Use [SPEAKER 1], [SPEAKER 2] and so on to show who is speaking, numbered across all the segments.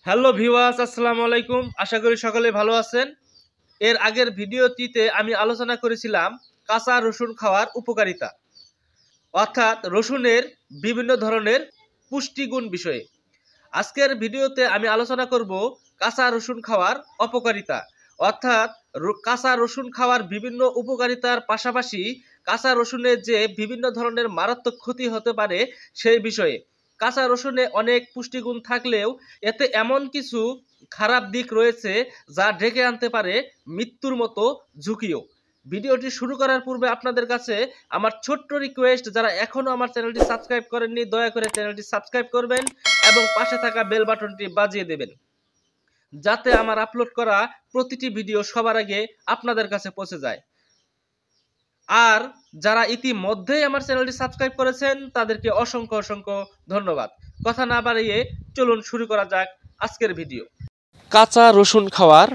[SPEAKER 1] Hello viewers, আসসালামু আলাইকুম। আশা করি সকলে ভালো আছেন। এর আগের ভিডিওটিতে আমি আলোচনা করেছিলাম কাঁচা রসুন খাওয়ার উপকারিতা, অর্থাৎ রসুনের বিভিন্ন ধরনের পুষ্টিগুণ বিষয়ে। আজকের ভিডিওতে আমি আলোচনা করব কাঁচা রসুন খাওয়ার অপকারিতা, অর্থাৎ কাঁচা রসুন খাওয়ার বিভিন্ন উপকারিতার পাশাপাশি কাঁচা রসুনের যে বিভিন্ন ধরনের মারাত্মক ক্ষতি হতে পারে সেই বিষয়ে। কাঁচা রসুনে অনেক পুষ্টিগুণ থাকলেও এতে এমন কিছু খারাপ দিক রয়েছে যা ডেকে আনতে পারে মৃত্যুর মতো ঝুঁকিও। ভিডিওটি শুরু করার পূর্বে আপনাদের কাছে আমার ছোট্ট রিকোয়েস্ট, যারা এখনো আমার চ্যানেলটি সাবস্ক্রাইব করেননি দয়া করে চ্যানেলটি সাবস্ক্রাইব করবেন এবং পাশে থাকা বেল বাটনটি বাজিয়ে দেবেন, যাতে আমার আপলোড করা প্রতিটি ভিডিও সবার আগে আপনাদের কাছে পৌঁছে যায়। আর যারা ইতিমধ্যেই আমার চ্যানেলটি সাবস্ক্রাইব করেছেন তাদেরকে অসংখ্য অসংখ্য ধন্যবাদ। কথা না বাড়িয়ে চলুন শুরু করা যাক আজকের ভিডিও। কাঁচা রসুন খাওয়ার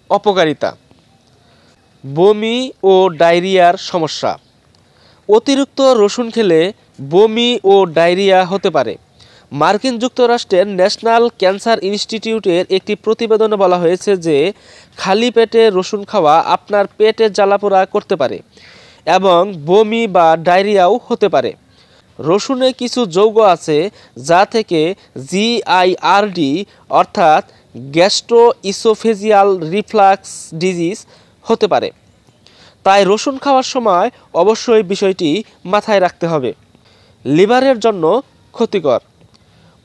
[SPEAKER 1] অপকারিতা। বমি ও ডায়রিয়ার সমস্যা। অতিরিক্ত রসুন খেলে বমি ও ডায়রিয়া হতে পারে। মার্কিন যুক্তরাষ্ট্রের ন্যাশনাল ক্যান্সার ইনস্টিটিউটের একটি প্রতিবেদনে বলা হয়েছে যে খালি পেটে রসুন খাওয়া আপনার পেটে জ্বালাপোড়া করতে পারে এবং বমি বা ডায়রিয়াও হতে পারে। রসুনে কিছু যৌগ আছে যা থেকে জিআইআরডি অর্থাৎ গ্যাস্ট্রোইসোফেজিয়াল রিফ্লাক্স ডিজিজ হতে পারে। তাই রসুন খাওয়ার সময় অবশ্যই বিষয়টি মাথায় রাখতে হবে। লিভারের জন্য ক্ষতিকর।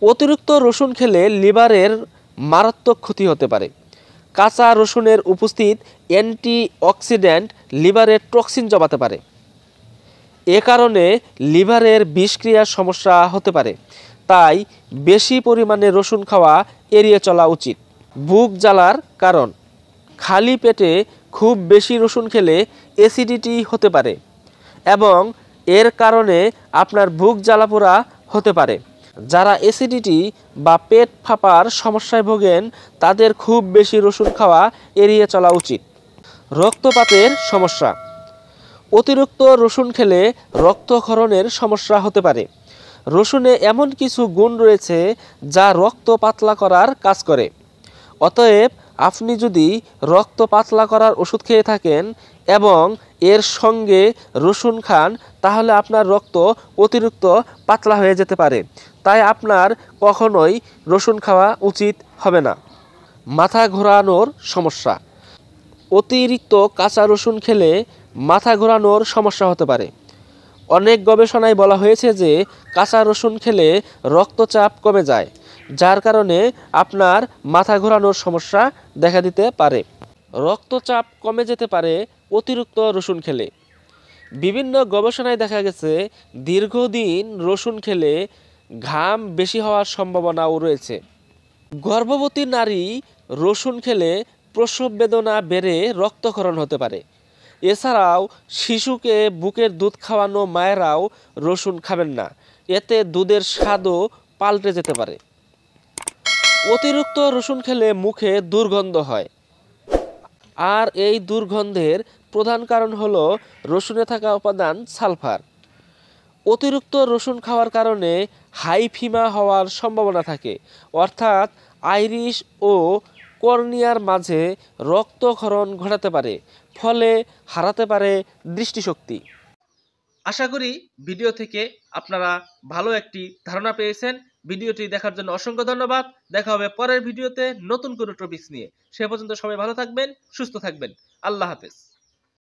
[SPEAKER 1] অতিরিক্ত রসুন খেলে লিভারের মারাত্মক ক্ষতি হতে পারে। কাঁচা রসুনের উপস্থিত অ্যান্টিঅক্সিডেন্ট লিভারের টক্সিন জমাতে পারে। এ কারণে লিভারের বিষক্রিয়ার সমস্যা হতে পারে। তাই বেশি পরিমাণে রসুন খাওয়া এড়িয়ে চলা উচিত। বুক জ্বালার কারণ। খালি পেটে খুব বেশি রসুন খেলে অ্যাসিডিটি হতে পারে এবং এর কারণে আপনার বুক জ্বালাপোড়া হতে পারে। যারা অ্যাসিডিটি বা পেট ফাঁপার সমস্যায় ভোগেন তাদের খুব বেশি রসুন খাওয়া এড়িয়ে চলা উচিত। রক্তপাতের সমস্যা। অতিরিক্ত রসুন খেলে রক্তক্ষরণের সমস্যা হতে পারে। রসুনে এমন কিছু গুণ রয়েছে যা রক্ত পাতলা করার কাজ করে। অতএব আপনি যদি রক্ত পাতলা করার ওষুধ খেয়ে থাকেন এবং এর সঙ্গে রসুন খান তাহলে আপনার রক্ত অতিরিক্ত পাতলা হয়ে যেতে পারে। তাই আপনার কখনোই রসুন খাওয়া উচিত হবে না। মাথা ঘোরানোর সমস্যা। অতিরিক্ত কাঁচা রসুন খেলে মাথা ঘোরানোর সমস্যা হতে পারে। অনেক গবেষণায় বলা হয়েছে যে কাঁচা রসুন খেলে রক্তচাপ কমে যায়, যার কারণে আপনার মাথা ঘোরানোর সমস্যা দেখা দিতে পারে। রক্তচাপ কমে যেতে পারে অতিরিক্ত রসুন খেলে। বিভিন্ন গবেষণায় দেখা গেছে দীর্ঘদিন রসুন খেলে ঘাম বেশি হওয়ার সম্ভাবনাও রয়েছে। গর্ভবতী নারী রসুন খেলে প্রসব বেদনা বেড়ে রক্তক্ষরণ হতে পারে। এছাড়াও শিশুকে বুকের দুধ খাওয়ানো মায়েরাও রসুন খাবেন না, এতে দুধের স্বাদও পাল্টে যেতে পারে। অতিরিক্ত রসুন খেলে মুখে দুর্গন্ধ হয়, আর এই দুর্গন্ধের প্রধান কারণ হলো রসুনে থাকা উপাদান সালফার। অতিরিক্ত রসুন খাওয়ার কারণে হাইফিমা হওয়ার সম্ভাবনা থাকে, অর্থাৎ আইরিশ ও কর্নিয়ার মাঝে রক্তক্ষরণ ঘটাতে পারে, ফলে হারাতে পারে দৃষ্টিশক্তি। আশা করি ভিডিও থেকে আপনারা ভালো একটি ধারণা পেয়েছেন। ভিডিওটি দেখার জন্য অসংখ্য ধন্যবাদ। দেখা হবে পরের ভিডিওতে নতুন কোনো টপিকস নিয়ে। সে পর্যন্ত সবাই ভালো থাকবেন, সুস্থ থাকবেন। আল্লাহ হাফেজ।